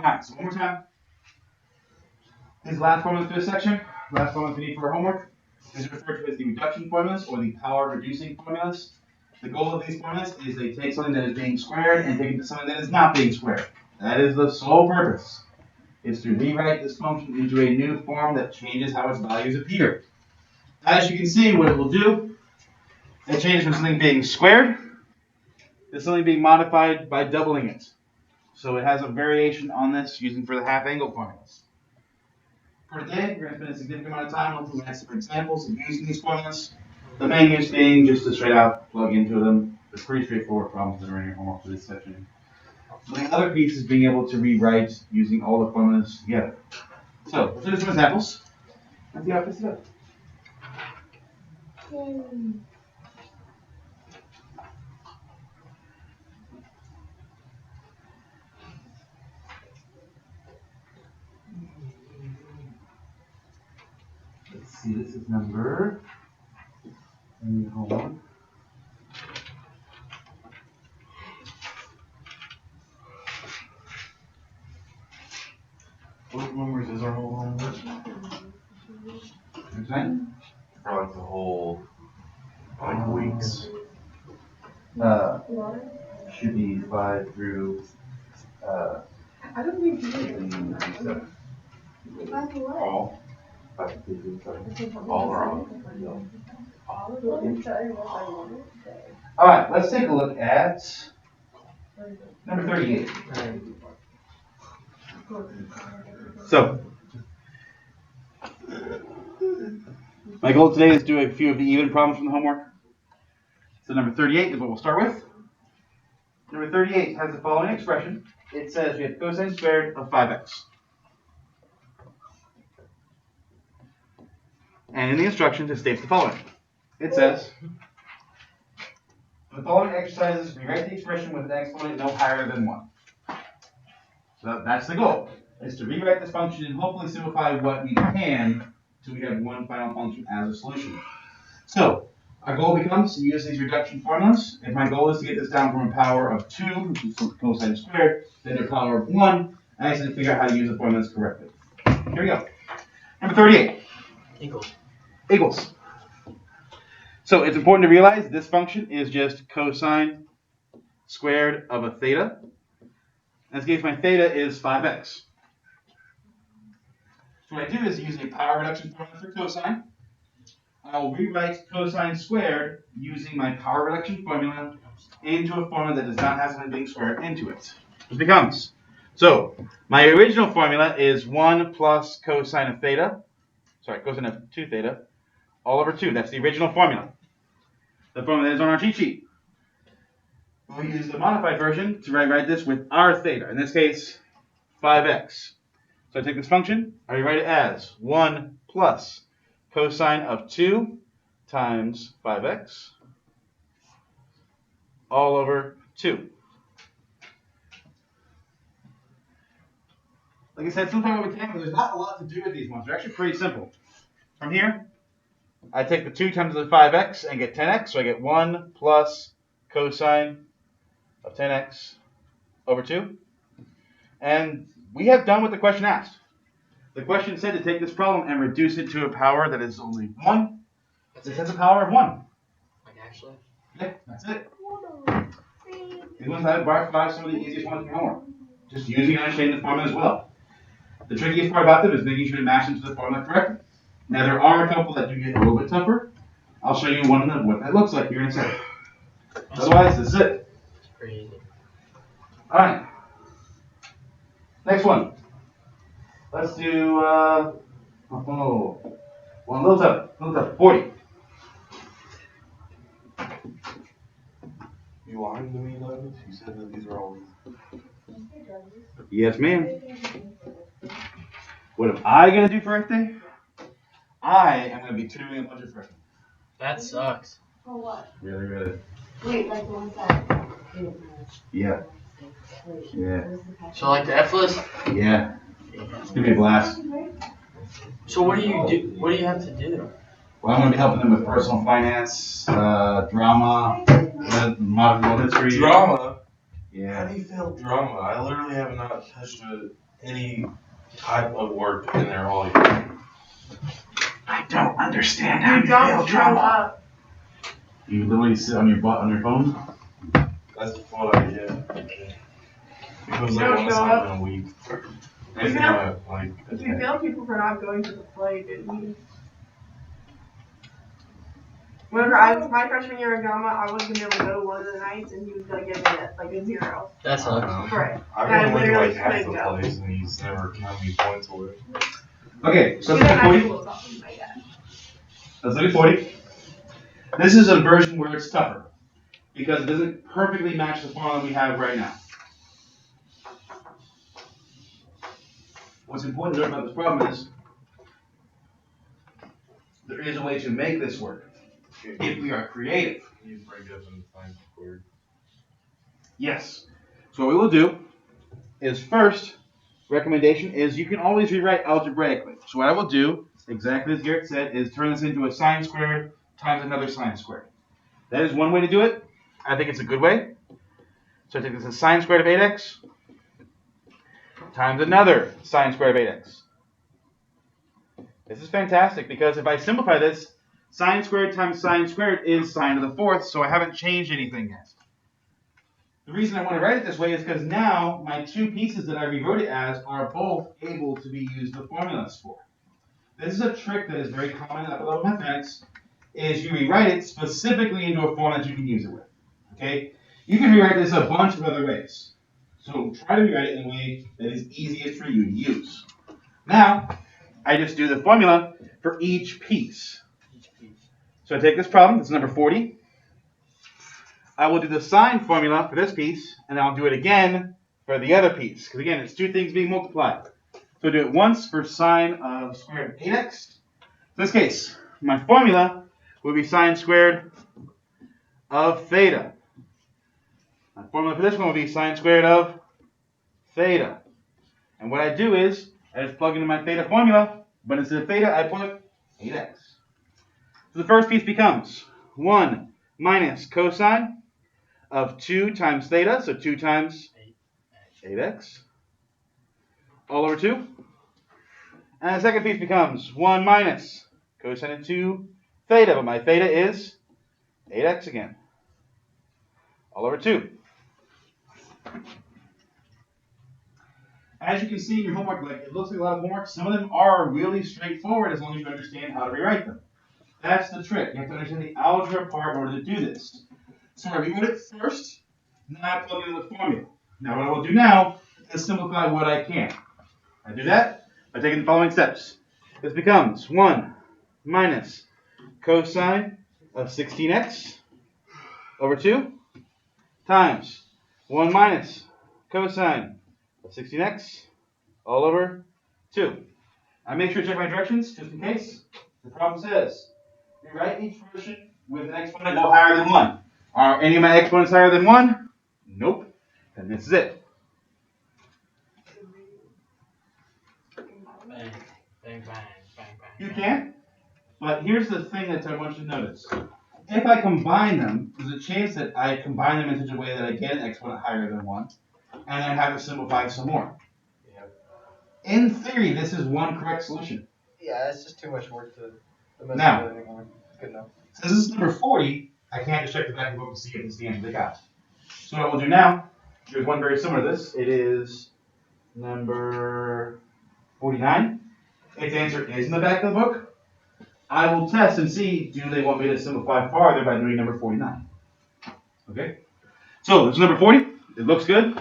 Alright, so one more time. These last formulas for this section, last formulas we need for our homework, is referred to as the reduction formulas or the power reducing formulas. The goal of these formulas is they take something that is being squared and take it to something that is not being squared. That is the sole purpose, is to rewrite this function into a new form that changes how its values appear. As you can see, what it will do, it changes from something being squared to something being modified by doubling it. So it has a variation on this using for the half angle formulas. For today, we're going to spend a significant amount of time looking at some examples of using these formulas. The main use being just to straight out plug into them. They're pretty straightforward problems that are in your homework for this section. So the other piece is being able to rewrite using all the formulas together. So let's do some examples. Let's see how this goes. Let's see, this is number. Hold on. What numbers is our whole homework? For like the whole, like weeks. Should be 5 through. I don't think you did. All. All are on. All right, let's take a look at number 38. So, my goal today is to do a few of the even problems from the homework. So number 38 is what we'll start with. Number 38 has the following expression. It says we have cosine squared of 5x. And in the instructions, it states the following. It says, the following exercises, rewrite the expression with an exponent no higher than 1. So that's the goal, is to rewrite this function and hopefully simplify what we can until we have one final function as a solution. So, our goal becomes to use these reduction formulas. If my goal is to get this down from a power of 2, which is cosine squared, then to a power of 1, I just need to figure out how to use the formulas correctly. Here we go. Number 38. Equals. So it's important to realize this function is just cosine squared of a theta. In this case, my theta is 5x. So what I do is use a power reduction formula for cosine. I'll rewrite cosine squared using my power reduction formula into a formula that does not have something being squared into it. Which becomes, so my original formula is 1 plus cosine of theta, cosine of 2 theta, all over 2. That's the original formula. The formula that is on our cheat sheet. We'll use the modified version to rewrite this with our theta. In this case, 5x. So I take this function, I rewrite it as 1 plus cosine of 2 times 5x all over 2. Like I said, sometimes what we can, but there's not a lot to do with these ones. They're actually pretty simple. From here, I take the 2 times the 5x and get 10x, so I get 1 plus cosine of 10x over 2. And we have done what the question asked. The question said to take this problem and reduce it to a power that is only 1. This has a power of 1. Like actually? Yeah, that's it. These ones I have by some of the easiest ones in homework. Just using and understanding the formula as well. The trickiest part about them is making sure to match them to the formula correctly. Now there are a couple that do get a little bit tougher. I'll show you one of them, what that looks like here in a second. Otherwise, this is it. It's pretty easy. Alright. Next one. Let's do, one little tough, 40. You lying to me, Douglas? You said that these are all. Yes, ma'am. What am I going to do for Earth Day? I am going to be tutoring a bunch of freshmen. That sucks. For what? Really, really. Wait, like the ones that. Yeah. Yeah. So like the F list? Yeah. It's going to be a blast. So what do you do? What do you have to do? Well, I'm going to be helping them with personal finance, drama, modern world history. Drama? How Yeah. do you fail drama? I literally have not touched a any type of work in there all year. I don't understand how You you don't feel show drama. up. You literally sit on your butt on your phone? That's what I get. Because You like don't one show assignment up. a week. You It's know- not like a You day. failed people for not going to the play, didn't you? Whenever I was my freshman year in drama, I wasn't gonna be able to go to one of the nights, and he was gonna give me like a 0. That's I don't sucks. know. Right. I've And I only went to literally like half the couldn't go. plays and he's never counted me points away. Okay, so Even let's high look at school 40. was awesome, my dad. Let's look at 40. This is a version where it's tougher because it doesn't perfectly match the formula we have right now. What's important to note about this problem is there is a way to make this work if we are creative. You break up and find squared. Yes. So what we will do is first, recommendation is you can always rewrite algebraically. So what I will do, exactly as Garrett said, is turn this into a sine squared times another sine squared. That is one way to do it. I think it's a good way. So I take this as sine squared of 8x times another sine squared of 8x. This is fantastic because if I simplify this, sine squared times sine squared is sine to the fourth, so I haven't changed anything yet. The reason I want to write it this way is because now my two pieces that I rewrote it as are both able to be used the formulas for. This is a trick that is very common in upper level mathematics, is you rewrite it specifically into a form that you can use it with. Okay? You can rewrite this a bunch of other ways. So try to rewrite it in a way that is easiest for you to use. Now, I just do the formula for each piece. So I take this problem, this is number 40. I will do the sine formula for this piece, and I'll do it again for the other piece. Because again, it's two things being multiplied. So I do it once for sine of square root of 8x. In this case, my formula will be sine squared of theta. My formula for this one will be sine squared of theta. And what I do is, I just plug into my theta formula, but instead of theta, I put 8x. So the first piece becomes 1 minus cosine of 2 times theta, so 2 times 8x, all over 2. And the second piece becomes 1 minus cosine of 2 theta, but my theta is 8x again, all over 2. As you can see in your homework, like it looks like a lot of homework. Some of them are really straightforward as long as you understand how to rewrite them. That's the trick. You have to understand the algebra part in order to do this. So I rewrote it first, then I plug in the formula. Now what I will do now is simplify what I can. I do that by taking the following steps. This becomes 1 minus cosine of 16x over 2 times 1 minus cosine of 16x all over 2. I make sure to check my directions just in case. The problem says, rewrite each version with an exponent no higher than 1. Are any of my exponents higher than 1? Nope. Then this is it. Bang, bang, bang, bang, bang. You can, but here's the thing that I want you to notice. If I combine them, there's a chance that I combine them in such a way that I get an exponent higher than 1, and then have to simplify some more. In theory, this is one correct solution. Yeah, it's just too much work to mess Now. with it anymore. It's good enough. Since this is number 40, I can't just check the back of the book to see if it's the answer they got. So what we'll do now, there's one very similar to this. It is number 49. Its answer is in the back of the book. I will test and see, do they want me to simplify farther by doing number 49? Okay? So this is number 40. It looks good.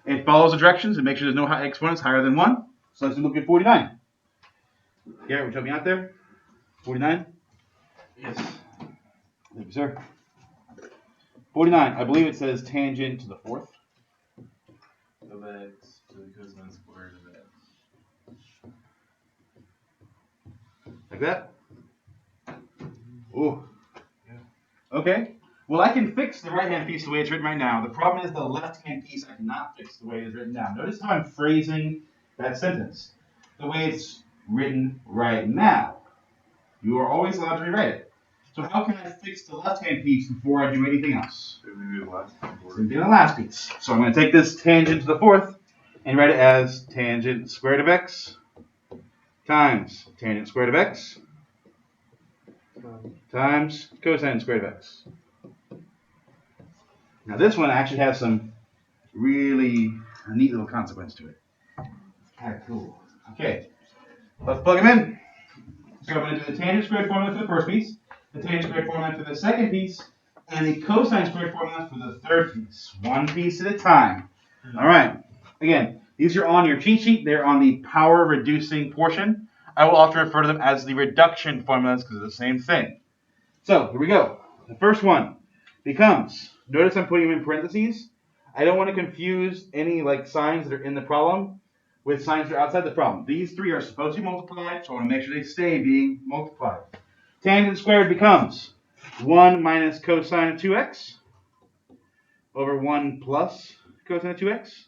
It follows the directions and makes sure there's no high exponents higher than 1. So let's look at 49. Garrett, would you help me out there? 49? Yes. Thank you, sir. 49. I believe it says tangent to the fourth. Of x to the cosine squared of x. Like that? Ooh. Okay. Well, I can fix the right-hand piece the way it's written right now. The problem is the left-hand piece I cannot fix the way it's written down. Notice how I'm phrasing that sentence. The way it's written right now. You are always allowed to rewrite it. So how can I fix the left-hand piece before I do anything else? Should we do the last It's going to be the last piece. So I'm going to take this tangent to the fourth, And write it as tangent squared of x times tangent squared of x times cosine squared of x. Now this one actually has some really neat little consequence to it. Kind of cool. Okay, let's plug them in. So I'm going to do the tangent squared formula for the first piece, the tangent squared formula for the second piece, and the cosine squared formula for the third piece. One piece at a time. All right. Again, these are on your cheat sheet. They're on the power reducing portion. I will often refer to them as the reduction formulas because they're the same thing. So here we go. The first one becomes, notice I'm putting them in parentheses. I don't want to confuse any like signs that are in the problem with signs that are outside the problem. These three are supposed to be multiplied, so I want to make sure they stay being multiplied. Tangent squared becomes 1 minus cosine of 2x over 1 plus cosine of 2x.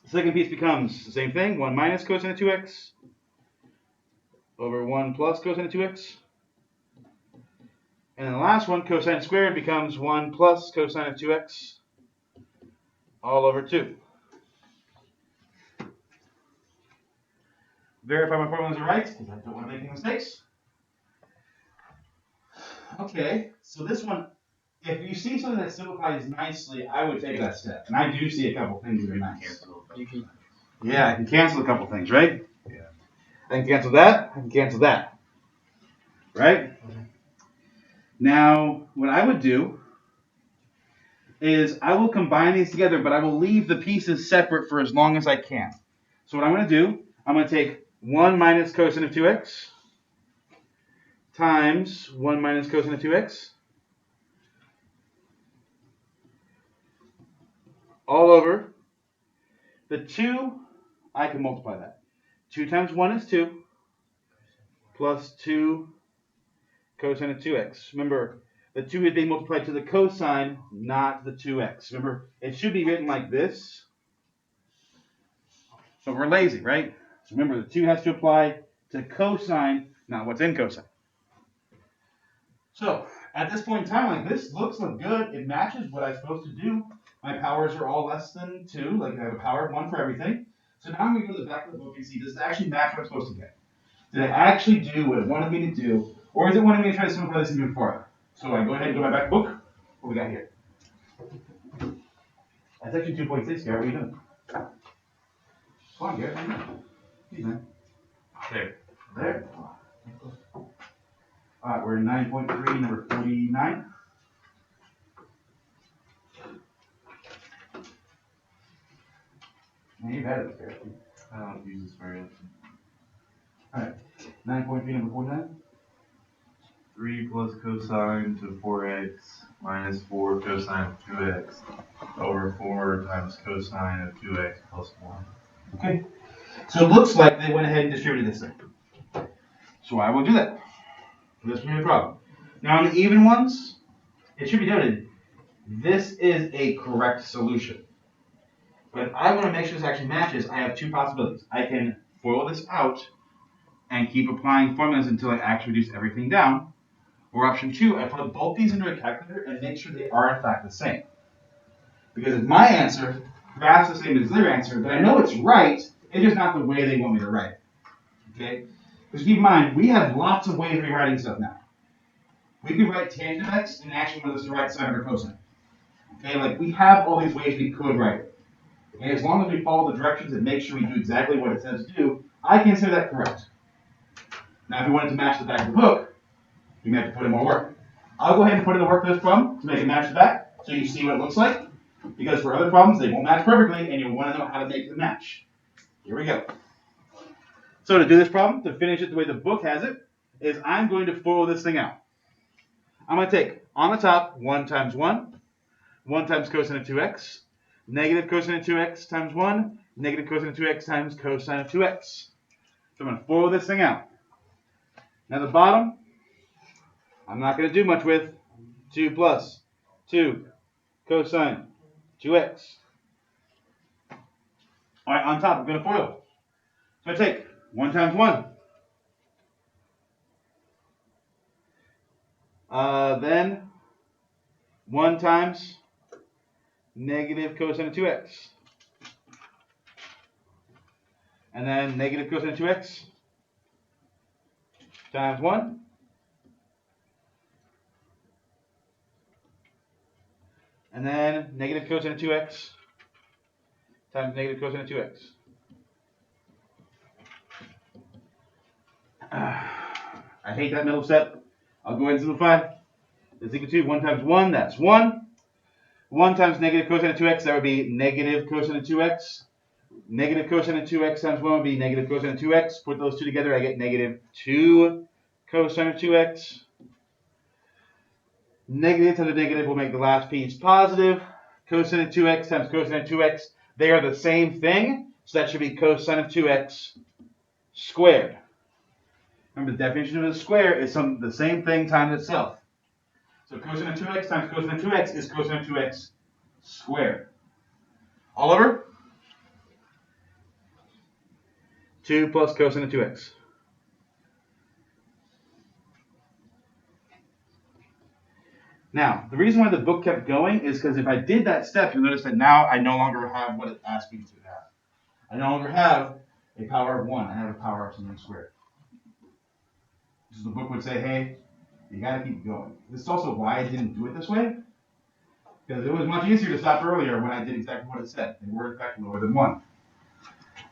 The second piece becomes the same thing, 1 minus cosine of 2x over 1 plus cosine of 2x. And then the last one, cosine squared, becomes 1 plus cosine of 2x all over 2. Verify my formulas are right, because I don't want to make any mistakes. Okay, so this one, if you see something that simplifies nicely, I would take that step. And I do see a couple things that are nice. Yeah, I can cancel a couple things, right? Yeah. I can cancel that, I can cancel that. Right? Now, what I would do is I will combine these together, but I will leave the pieces separate for as long as I can. So what I'm going to do, I'm going to take 1 minus cosine of 2x times 1 minus cosine of 2x all over the 2. I can multiply that. 2 times 1 is 2 plus 2 cosine of 2x. Remember, the 2 is being multiplied to the cosine, not the 2x. Remember, it should be written like this. So we're lazy, right? So remember, the 2 has to apply to cosine, not what's in cosine. So at this point in time, like this looks good. It matches what I'm supposed to do. My powers are all less than 2. Like I have a power of 1 for everything. So now I'm going to go to the back of the book and see, does it actually match what I'm supposed to get? Did I actually do what it wanted me to do? Or is it wanting me to try to simplify this even further? So I go ahead and go to my back book. What we got here? That's actually 2.6, Garrett. What are you doing? Come on, Garrett. Please, man. There. Alright, we're in 9.3, number 49. Man, you're bad at this, Garrett. I don't use this very often. Alright, 9.3, number 49. 3 plus cosine to 4x minus 4 cosine of 2x over 4 times cosine of 2x plus 1. Okay. So it looks like they went ahead and distributed this thing. So I will do that. This will be a problem. Now on the even ones, it should be noted, this is a correct solution. But if I want to make sure this actually matches, I have two possibilities. I can FOIL this out and keep applying formulas until I actually reduce everything down. Or option 2, I put both these into a calculator and make sure they are in fact the same. Because if my answer graphs the same as their answer, then I know it's right, it's just not the way they want me to write it. Okay? Because keep in mind, we have lots of ways of rewriting stuff now. We could write tangent of x and actually want this to write sine or cosine. Okay, like we have all these ways we could write it. And as long as we follow the directions and make sure we do exactly what it says to do, I consider that correct. Now if we wanted to match the back of the book, we may have to put in more work. I'll go ahead and put in the work for this problem to make it match the back, so you see what it looks like. Because for other problems, they won't match perfectly, and you'll want to know how to make them match. Here we go. So to do this problem, to finish it the way the book has it, is I'm going to FOIL this thing out. I'm going to take, on the top, 1 times 1, 1 times cosine of 2x, negative cosine of 2x times 1, negative cosine of 2x times cosine of 2x. So I'm going to FOIL this thing out. Now the bottom, I'm not going to do much with. 2 plus 2 cosine 2x. All right, on top, I'm going to FOIL. So I take 1 times 1. Then 1 times negative cosine of 2x. And then negative cosine of 2x times 1. And then negative cosine of 2x times negative cosine of 2x. I hate that middle step. I'll go ahead and simplify. It's equal to 1 times 1, that's 1. 1 times negative cosine of 2x, that would be negative cosine of 2x. Negative cosine of 2x times 1 would be negative cosine of 2x. Put those two together, I get negative 2 cosine of 2x. Negative times a negative will make the last piece positive. Cosine of 2x times cosine of 2x, they are the same thing, so that should be cosine of 2x squared. Remember, the definition of a square is the same thing times itself. So cosine of 2x times cosine of 2x is cosine of 2x squared. All over 2 plus cosine of 2x. Now, the reason why the book kept going is because if I did that step, you'll notice that now I no longer have what it asked me to have. I no longer have a power of 1. I have a power of something squared. So the book would say, hey, you got to keep going. This is also why I didn't do it this way. Because it was much easier to stop earlier when I did exactly what it said. They were in fact lower than 1.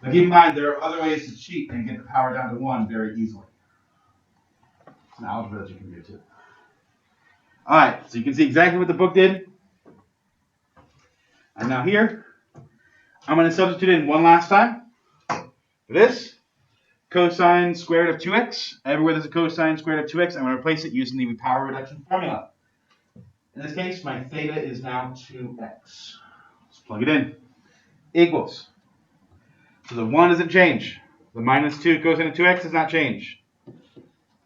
But keep in mind, there are other ways to cheat and get the power down to 1 very easily. It's an algebra that you can do too. Alright, so you can see exactly what the book did. I'm now here. I'm going to substitute in one last time. This, cosine squared of 2x. Everywhere there's a cosine squared of 2x, I'm going to replace it using the power reduction formula. In this case, my theta is now 2x. Let's plug it in. Equals. So the 1 doesn't change. The minus 2 cosine of 2x does not change.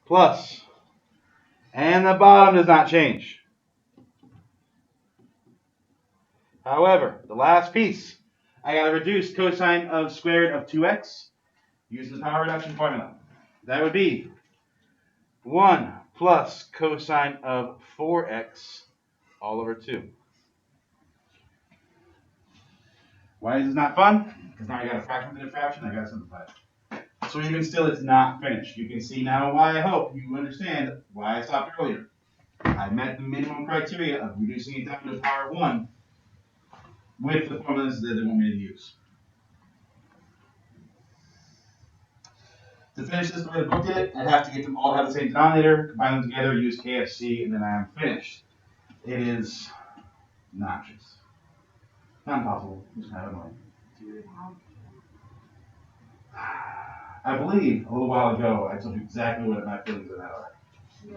Plus. And the bottom does not change. However, the last piece, I got to reduce cosine of squared of 2x using the power reduction formula. That would be 1 plus cosine of 4x all over 2. Why is this not fun? Because now I got a fraction within a fraction, I got to simplify it. So even still, it's not finished. You can see now why I hope you understand why I stopped earlier. I met the minimum criteria of reducing it down to the power of 1 with the formulas that they want me to use. To finish this the way the book did it, I'd have to get them all to have the same denominator, combine them together, use KFC, and then I am finished. It is noxious. Not impossible, just kind of annoying. I believe a little while ago I told you exactly what my feelings on that are.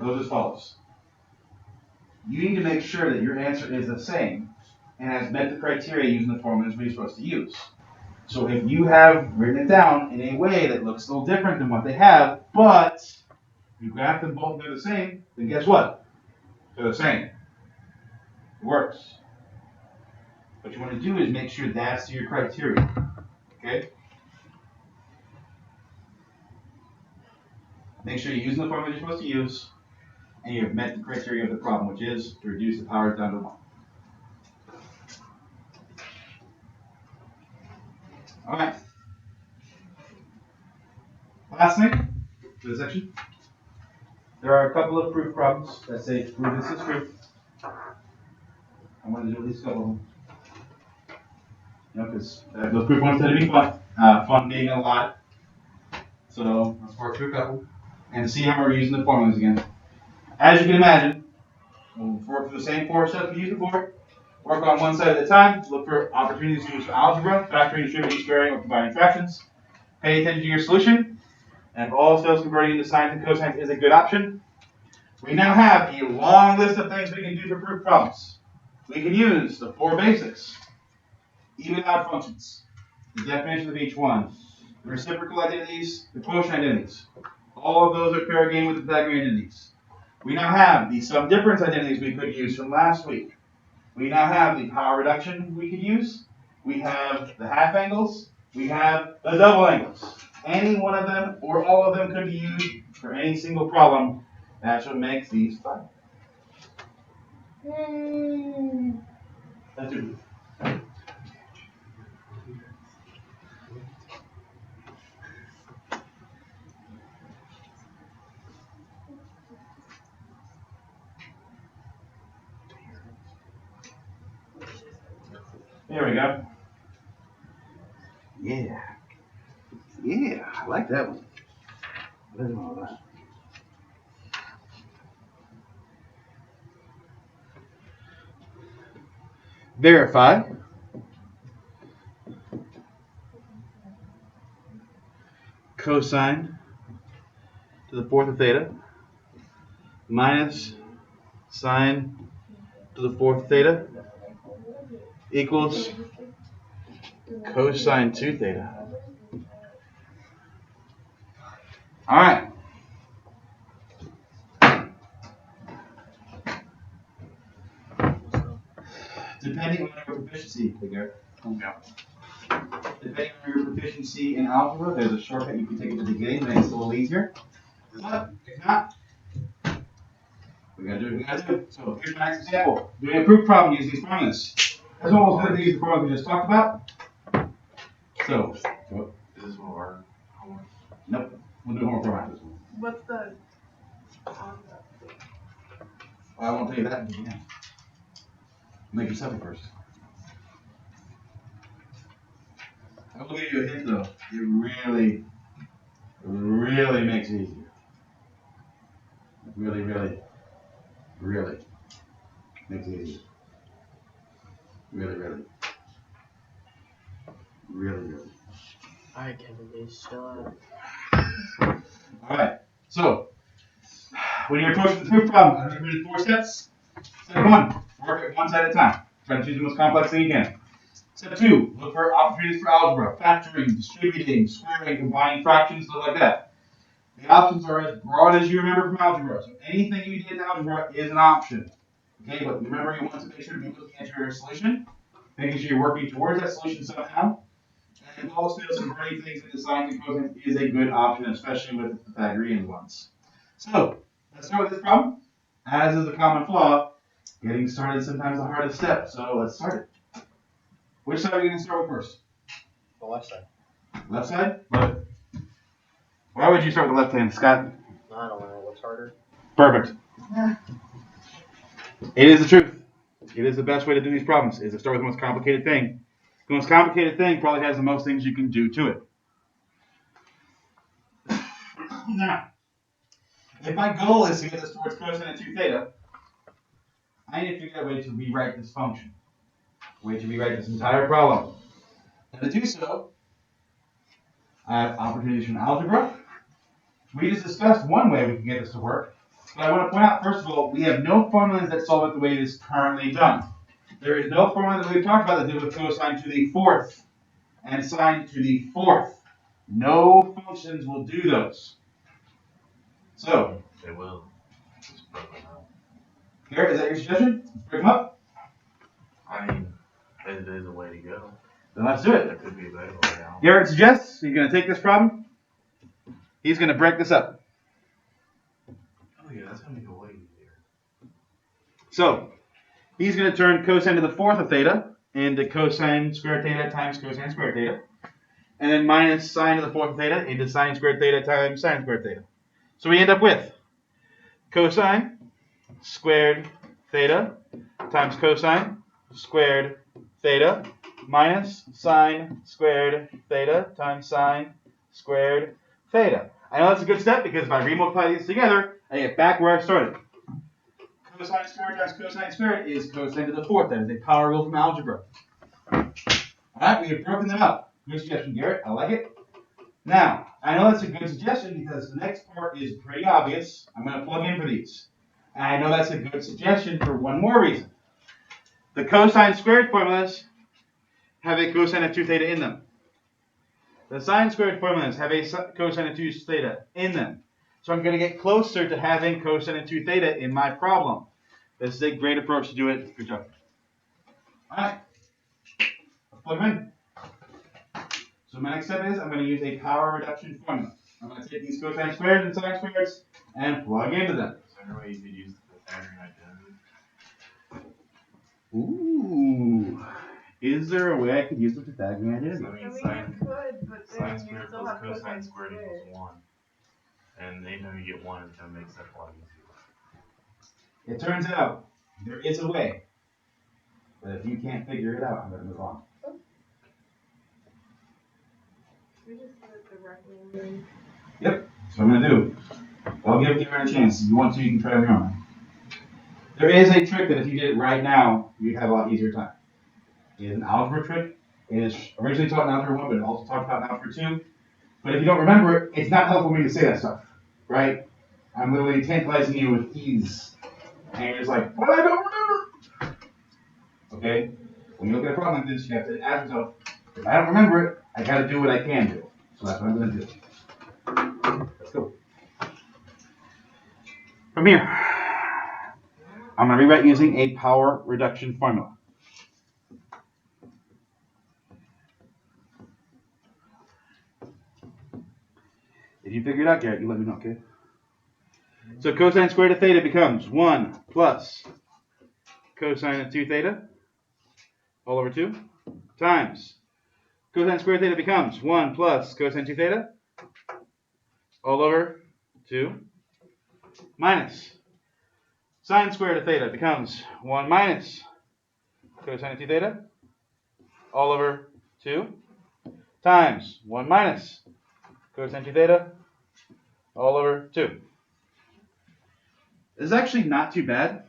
Those are as follows. You need to make sure that your answer is the same and has met the criteria using the formulas we're supposed to use. So if you have written it down in a way that looks a little different than what they have, but you graph them both and they're the same, then guess what? They're the same. It works. What you want to do is make sure that's your criteria. Okay? Make sure you're using the formula you're supposed to use, and you have met the criteria of the problem, which is to reduce the powers down to 1. Alright. Last thing for this section. There are a couple of proof problems that say prove this is true. I'm going to do at least a couple of them. You know, because those proof ones tend to be fun. Fun being a lot. So let's work through a couple and see how we're using the formulas again. As you can imagine, we'll work through the same 4 steps we used before. Work on one side at a time. Look for opportunities to use for algebra, factoring, distributing, squaring, or combining fractions. Pay attention to your solution. And if all else converting into sines and cosines is a good option, we now have a long list of things we can do for proof problems. We can use the 4 basics. Even and odd functions. The definition of each one. The reciprocal identities, the quotient identities. All of those are fair game with the Pythagorean identities. We now have the sum difference identities we could use from last week. We now have the power reduction we could use. We have the half angles. We have the double angles. Any one of them or all of them could be used for any single problem. That's what makes these fun. That's it. There we go. Yeah. Yeah, I like that one. What is all that? Verify. Cosine to the fourth of theta minus sine to the fourth of theta equals cosine 2 theta. All right. Depending on your proficiency, figure. Yeah. Depending on your proficiency in algebra, there's a shortcut you can take at the beginning to make it a little easier. But if not, we gotta do what we gotta do. So here's my next example. Doing a proof problem using these formulas. As almost going to use the formula we just talked about. So, This is what our homework. nope. We'll do homework after this one. What's the? I won't tell you that until the end. Make it simple first. I will give you a hint though. It really makes it easier. Really makes it easier. Really. Alright, Kevin, they still out. Alright, so when you're approaching the proof problem, I've recommended 4 steps. Step 1, work it one side at a time. Try to choose the most complex thing you can. Step 2, look for opportunities for algebra, factoring, distributing, squaring, combining fractions, stuff like that. The options are as broad as you remember from algebra. So anything you did in algebra is an option. Okay, but remember you want to make sure to be looking at your solution, making sure you're working towards that solution somehow. And also converting things into sines and cosines is a good option, especially with the Pythagorean ones. So let's start with this problem. As is a common flaw, getting started is sometimes the hardest step. So let's start it. Which side are we going to start with first? The left side. Left side? Love it. Why would you start with the left hand, Scott? I don't know what's harder. Perfect. It is the truth. It is the best way to do these problems, is to start with the most complicated thing. The most complicated thing probably has the most things you can do to it. Now, if my goal is to get this towards cosine 2 theta, I need to figure out a way to rewrite this function. A way to rewrite this entire problem. And to do so, I have opportunities from algebra. We just discussed one way we can get this to work. But I want to point out, first of all, we have no formulas that solve it the way it is currently done. There is no formula that we've talked about that deals with cosine to the fourth and sine to the fourth. No functions will do those. So, They will. Just break them up. Garrett, is that your suggestion? Let's break them up. I mean, it is a way to go. Then let's do it. There could be a better way out. Garrett suggests he's going to take this problem. He's going to break this up. Oh yeah, that's gonna make it way easier. So, he's going to turn cosine to the fourth of theta into cosine squared theta times cosine squared theta. And then minus sine to the fourth of theta into sine squared theta times sine squared theta. So we end up with cosine squared theta times cosine squared theta minus sine squared theta times sine squared theta. I know that's a good step because if I remultiply these together, I get back where I started. Cosine squared times cosine squared is cosine to the fourth. That is a power rule from algebra. Alright, we have broken them up. Good suggestion, Garrett. I like it. Now, I know that's a good suggestion because the next part is pretty obvious. I'm going to plug in for these. And I know that's a good suggestion for one more reason. The cosine squared formulas have a cosine of 2 theta in them. The sine squared formulas have a cosine of 2 theta in them. So I'm going to get closer to having cosine of 2 theta in my problem. This is a great approach to do it. Good job. Alright. Let's plug them in. So my next step is I'm going to use a power reduction formula. I'm going to take these cosine squares and sine squares and plug into them. Is there any way you could use the Pythagorean identity? Ooh. Is there a way I could use the Pythagorean I identity? mean, You sine could, but sine then you squared still plus have cosine cosine squared squared. equals 1. And anytime you get 1, it's gonna make stuff a lot easier. It turns out there is a way. But if you can't figure it out, I'm going to move on. We just did it directly. Yep, that's what I'm going to do. I'll give you a chance. If you want to, you can try on your own. There is a trick that if you did it right now, you'd have a lot easier time. It is an algebra trick. It is originally taught in Algebra 1, but it also taught about in Algebra 2. But if you don't remember it, it's not helpful for me to say that stuff, right? I'm literally tantalizing you with ease. And you're just like, but I don't remember. Okay? When you look at a problem like this, you have to ask yourself, if I don't remember it, I gotta do what I can do. So that's what I'm gonna do. Let's go. From here, I'm gonna rewrite using a power reduction formula. If you figure it out, Garrett, you let me know, okay? So cosine squared of theta becomes 1 plus cosine of 2 theta all over 2 times cosine squared of theta becomes 1 plus cosine 2 theta all over 2 minus sine squared of theta becomes 1 minus cosine of 2 theta all over 2 times 1 minus cosine 2 theta all over 2. This is actually not too bad,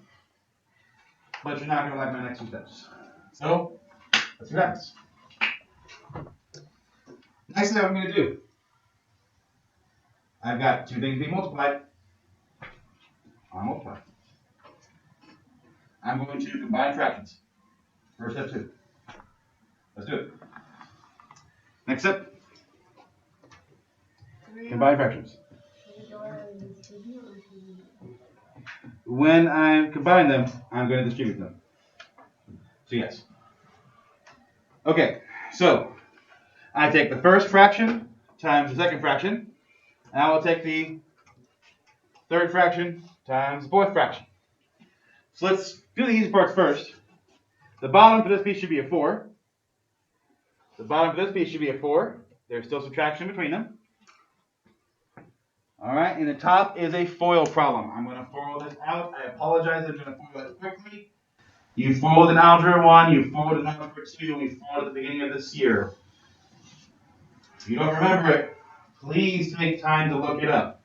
but you're not going to like my next two steps. So, let's see what happens. Next thing I'm going to do, I've got two things being multiplied. I'll multiply. I'm going to combine fractions. First step 2. Let's do it. Next step, combine fractions. When I combine them, I'm going to distribute them. So yes. Okay, so I take the first fraction times the second fraction, and I will take the third fraction times the fourth fraction. So let's do the easy parts first. The bottom for this piece should be a 4. The bottom for this piece should be a 4. There's still subtraction between them. All right, and the top is a FOIL problem. I'm going to FOIL this out. I apologize, I'm going to FOIL it quickly. You FOILed in Algebra 1, you FOILed in Algebra 2, and we FOILed at the beginning of this year. If you don't remember it, please take time to look it up.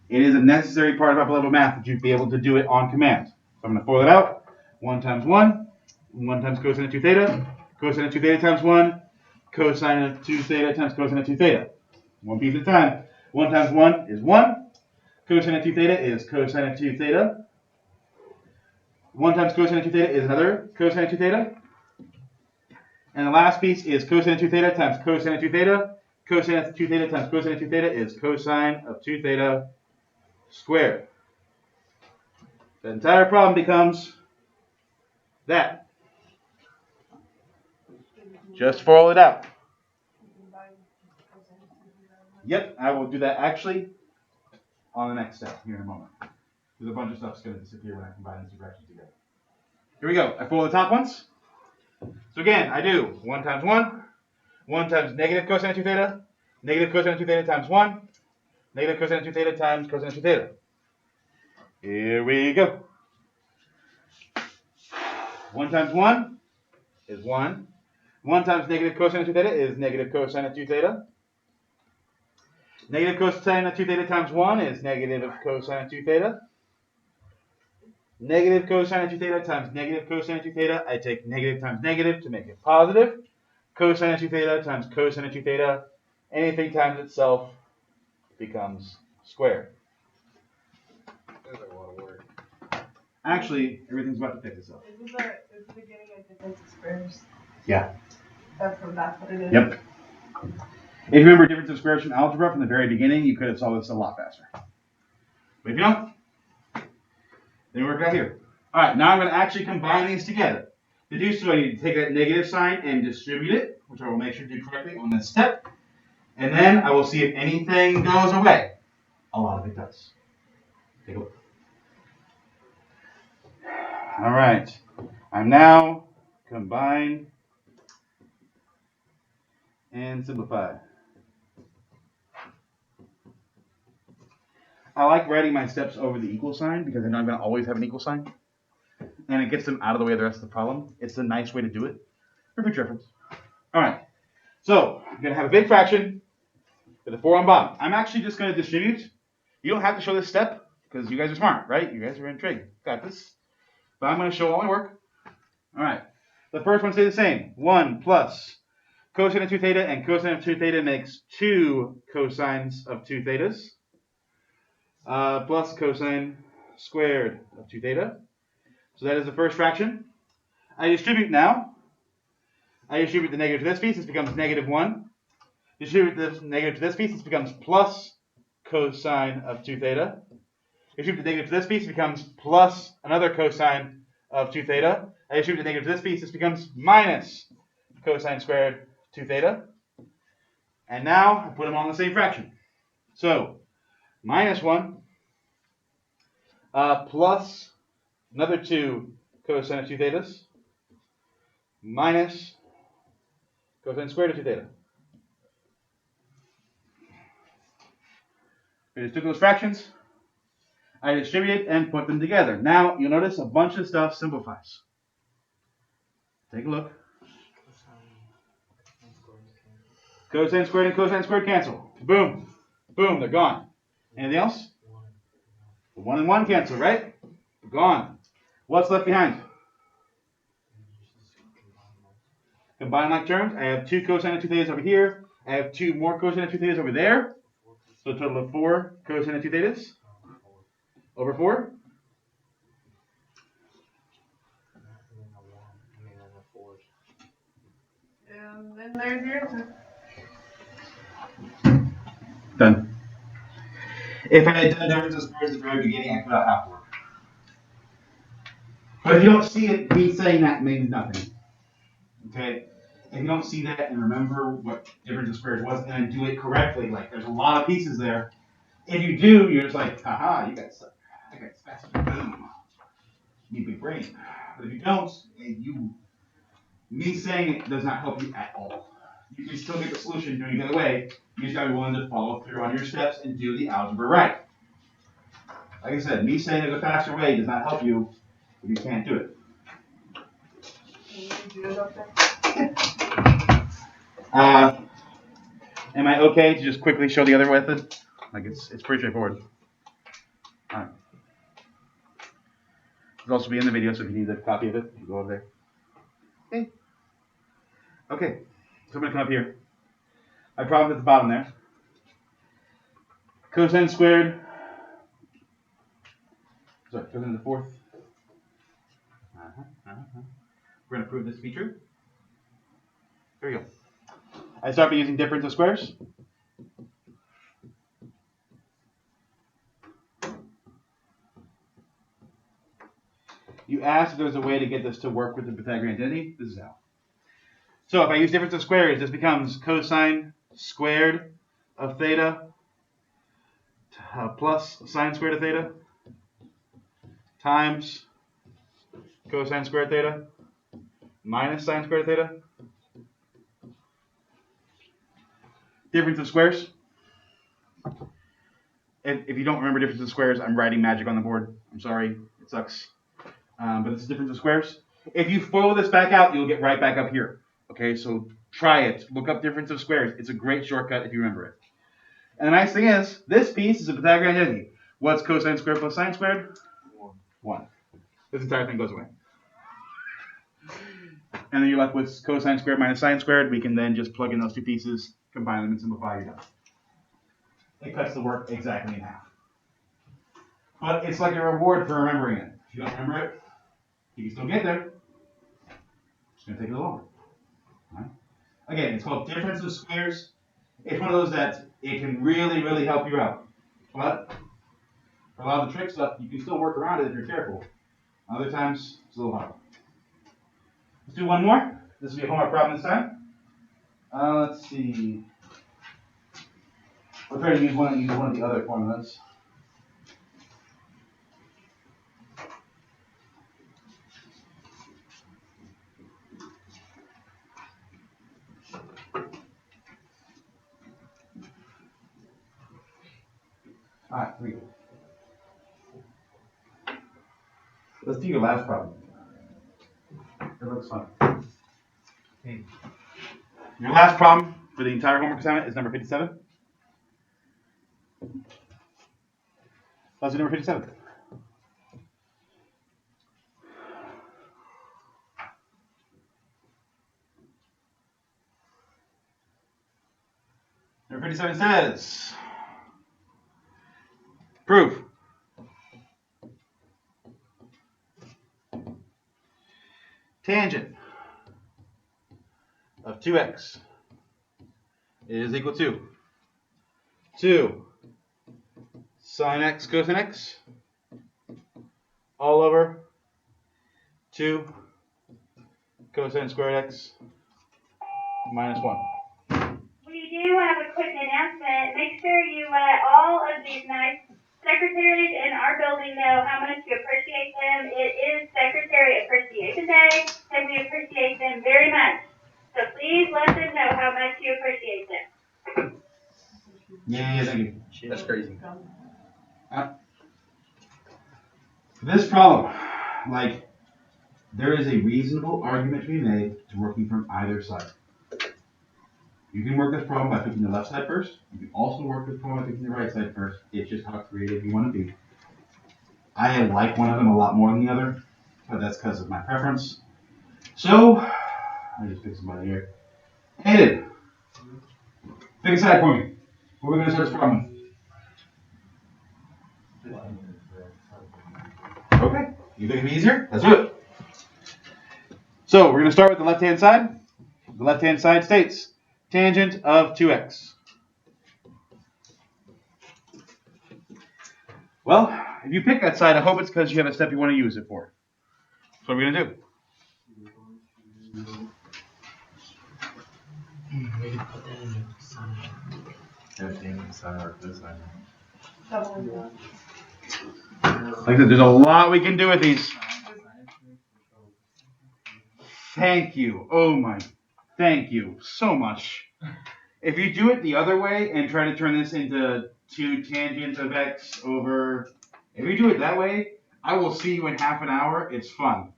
It is a necessary part of upper level math that you'd be able to do it on command. So I'm going to FOIL it out. 1 times 1, 1 times cosine of 2 theta, cosine of 2 theta times 1, cosine of 2 theta times cosine of 2 theta. One piece at a time. 1 times 1 is 1. Cosine of 2 theta is cosine of 2 theta. 1 times cosine of 2 theta is another cosine of 2 theta. And the last piece is cosine of 2 theta times cosine of 2 theta. Cosine of 2 theta times cosine of 2 theta is cosine of 2 theta squared. The entire problem becomes that. Just FOIL it out. Yep, I will do that actually on the next step here in a moment. Because a bunch of stuff's going to disappear when I combine these two fractions together. Here we go. I FOIL the top ones. So again, I do 1 times 1, 1 times negative cosine of 2 theta, negative cosine of 2 theta times 1, negative cosine of 2 theta times cosine of 2 theta. Here we go. 1 times 1 is 1. 1 times negative cosine of 2 theta is negative cosine of 2 theta. Negative cosine of 2 theta times 1 is negative of cosine of 2 theta. Negative cosine of 2 theta times negative cosine of 2 theta. I take negative times negative to make it positive. Cosine of 2 theta times cosine of 2 theta. Anything times itself becomes squared. That's a lot of work. Actually, everything's about to fix itself. Is the beginning of difference of squares? Yeah. That's what it is. Yep. If you remember difference of squares from algebra from the very beginning, you could have solved this a lot faster. But if you don't, then work it out here. All right, now I'm going to actually combine these together. To do so, I need to take that negative sign and distribute it, which I will make sure to do correctly on this step. And then I will see if anything goes away. A lot of it does. Take a look. All right. I'm now combine and simplify. I like writing my steps over the equal sign because I know I'm going to always have an equal sign. and it gets them out of the way of the rest of the problem. It's a nice way to do it for future reference. All right, so I'm going to have a big fraction with a 4 on bottom. I'm actually just going to distribute. You don't have to show this step because you guys are smart, right? You guys are in trig. Got this. But I'm going to show all my work. All right, the first one stays the same. 1 plus cosine of 2 theta, and cosine of 2 theta makes 2 cosines of 2 thetas. Plus cosine squared of 2 theta. So that is the first fraction. I distribute now. I distribute the negative to this piece. This becomes negative 1. Distribute the negative to this piece. This becomes plus cosine of 2 theta. Distribute the negative to this piece. It becomes plus another cosine of 2 theta. I distribute the negative to this piece. This becomes minus cosine squared 2 theta. And now I put them all in the same fraction. So minus 1 plus another 2 cosine of 2 thetas minus cosine squared of 2 theta. We just took those fractions, I distribute and put them together. Now you'll notice a bunch of stuff simplifies. Take a look. Cosine squared and cosine squared cancel. Boom. Boom, they're gone. Anything else? 1 and 1 cancel, right? Gone. What's left behind? Combine like terms. I have 2 cosine of 2 thetas over here. I have 2 more cosine of 2 thetas over there. So a total of 4 cosine of 2 thetas over 4. And then there's your answer. Done. If I had done difference of squares at the very beginning, I could have half work. But if you don't see it, me saying that means nothing. Okay? If you don't see that and remember what difference of squares was and then do it correctly, like there's a lot of pieces there. If you do, you're just like, haha, you got stuck. I got faster. Boom. You big brain. But if you don't, me saying it does not help you at all. You can still get the solution doing it the other way. You just gotta be willing to follow through on your steps and do the algebra right. Like I said, me saying there's a faster way does not help you if you can't do it. Can you do it up there? Am I okay to just quickly show the other method? Like it's pretty straightforward. Alright. It'll also be in the video, so if you need a copy of it, you go over there. Okay. Okay. So I'm gonna come up here. My problem at the bottom there. Cosine squared. Sorry, cosine to the 4th. We're gonna prove this to be true. Here we go. I start by using difference of squares. You asked if there's a way to get this to work with the Pythagorean identity. This is how. So if I use difference of squares, this becomes cosine squared of theta plus sine squared of theta times cosine squared theta minus sine squared theta. Difference of squares. And if you don't remember difference of squares, I'm writing magic on the board. I'm sorry, it sucks. But this is difference of squares. If you FOIL this back out, you'll get right back up here. Okay, so try it. Look up difference of squares. It's a great shortcut if you remember it. And the nice thing is, this piece is a Pythagorean identity. What's cosine squared plus sine squared? 1. This entire thing goes away. And then you're left with cosine squared minus sine squared. We can then just plug in those 2 pieces, combine them, and simplify. You're done. It cuts the work exactly in half. But it's like a reward for remembering it. If you don't remember it, you can still get there. It's going to take a little longer. Right? Again, it's called difference of squares. It's one of those that it can really, really help you out. But for a lot of the trick stuff, you can still work around it if you're careful. Other times, it's a little harder. Let's do one more. This will be a homework problem this time. Let's see. We'll try to use one of the other formulas. Alright, here we go. Let's do your last problem. It looks fun. Your last problem for the entire homework assignment is number 57. Let's do number 57. Number 57 says, proof. Tangent of 2x is equal to 2 sine x cosine x all over 2 cosine squared x minus 1. We do have a quick announcement. Make sure you let all of these nice secretaries in our building know how much you appreciate them. It is Secretary Appreciation Day, and we appreciate them very much. So please let them know how much you appreciate them. Yeah, thank you. That's crazy. This problem, like, there is a reasonable argument to be made to working from either side. You can work this problem by picking the left side first. You can also work this problem by picking the right side first. It's just how creative you want to be. I like one of them a lot more than the other, but that's because of my preference. So, I just picked somebody here. Hayden, pick a side for me. What are we going to start this problem with? Okay, you think it'd be easier? Let's do it. So, we're going to start with the left-hand side. The left-hand side states tangent of 2x. Well, if you pick that side, I hope it's because you have a step you want to use it for. That's what we're going to do. We can put that in the sign. Tangent, sine, or cosine. Like I said, there's a lot we can do with these. Thank you. Oh my. Thank you so much. If you do it the other way and try to turn this into 2 tangent of x over... If you do it that way, I will see you in half an hour. It's fun.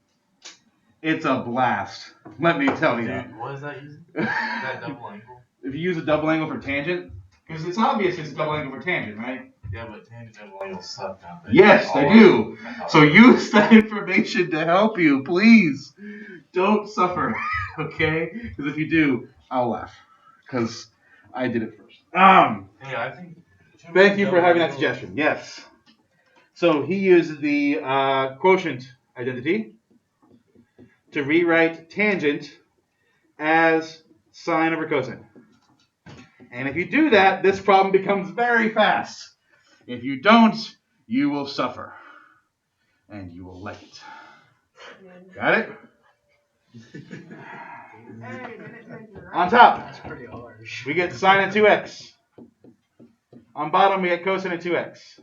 It's a blast. Let me tell you. Dude, what is that using? Is that double angle? If you use a double angle for tangent, because it's obvious it's a double angle for tangent, right? Yeah, but tangent double angles suck, don't they? Yes, they do. So use that information to help you, please. Don't suffer, okay? Because if you do, I'll laugh. Because I did it first. Yeah, I think. Thank you for having that suggestion. Yes. So he uses the quotient identity to rewrite tangent as sine over cosine. And if you do that, this problem becomes very fast. If you don't, you will suffer. And you will like it. Got it? On top, That's pretty harsh. we get sine of 2x. On bottom, we get cosine of 2x.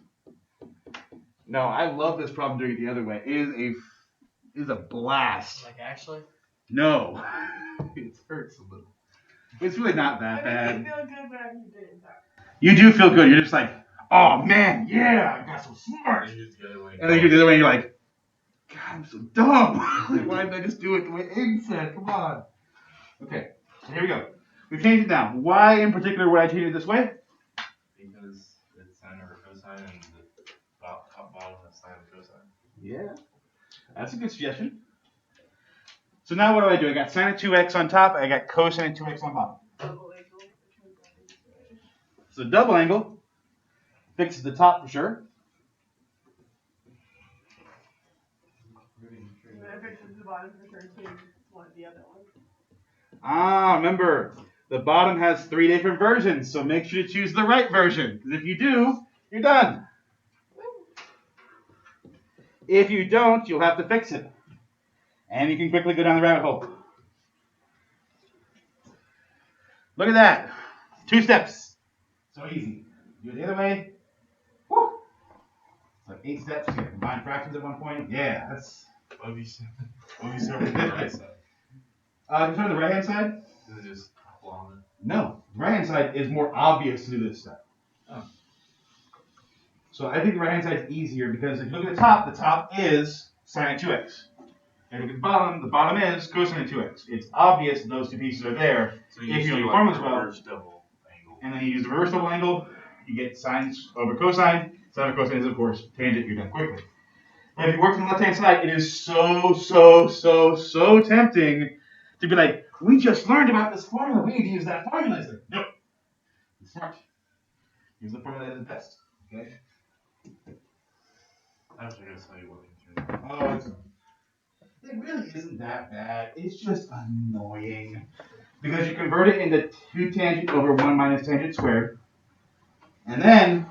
No, I love this problem doing it the other way. It is a blast. Like actually? No. It hurts a little. It's really not that bad. You feel good, but you didn't. You do feel good. You're just like, oh man, yeah, I got so smart. And then you do the other way and you're like, God, I'm so dumb. Like, why did I just do it the way Aiden said? Come on. Okay, so here we go. We've changed it now. Why in particular would I change it this way? Because it's sine over cosine and the top bottom is sine and cosine. Yeah, that's a good suggestion. So now what do? I got sine of 2x on top. I got cosine of 2x on bottom. So double angle fixes the top for sure. Remember, the bottom has 3 different versions, so make sure to choose the right version. Because if you do, you're done. If you don't, you'll have to fix it. And you can quickly go down the rabbit hole. Look at that. 2 steps. So easy. Do it the other way. Woo. It's like 8 steps. You can combine fractions at one point. Yeah, that's... What have you said on the right side? Can you turn to the right-hand side? Is it just long? No. The right-hand side is more obvious to do this step. Oh. So I think the right-hand side is easier because if you look at the top is sine of 2x. And look at the bottom is cosine of 2x. It's obvious those two pieces are there. So If you know do your like formulas a well, reverse double angle. and then you use the reverse double angle, you get sines over cosine. Sine over cosine is, of course, tangent. You're done quickly. But if you work from the left-hand side, it is so tempting to be like, we just learned about this formula. We need to use that formula. It's like, nope. It's smart. Use the formula that is best. Okay? I was gonna tell you working through. Oh, it really isn't that bad. It's just annoying. Because you convert it into 2 tangent over 1 minus tangent squared. And then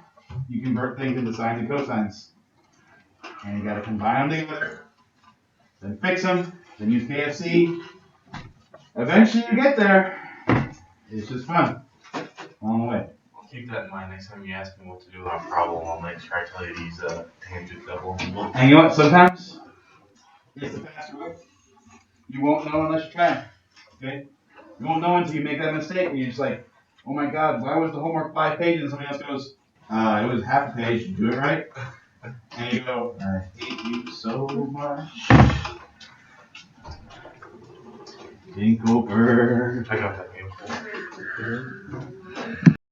you convert things into sines and cosines. And you gotta combine them together. Then fix them. Then use KFC. Eventually you get there. It's just fun. Along the way. I'll keep that in mind next time you ask me what to do on a problem. I'll make sure I tell you to use a tangent double angle. And you know what? Sometimes it's the faster way. You won't know unless you try. Okay? You won't know until you make that mistake and you're just like, oh my god, why was the homework 5 pages? And somebody else goes, it was half a page, do it right. And you go, I hate you so much. Think over. Check out that game.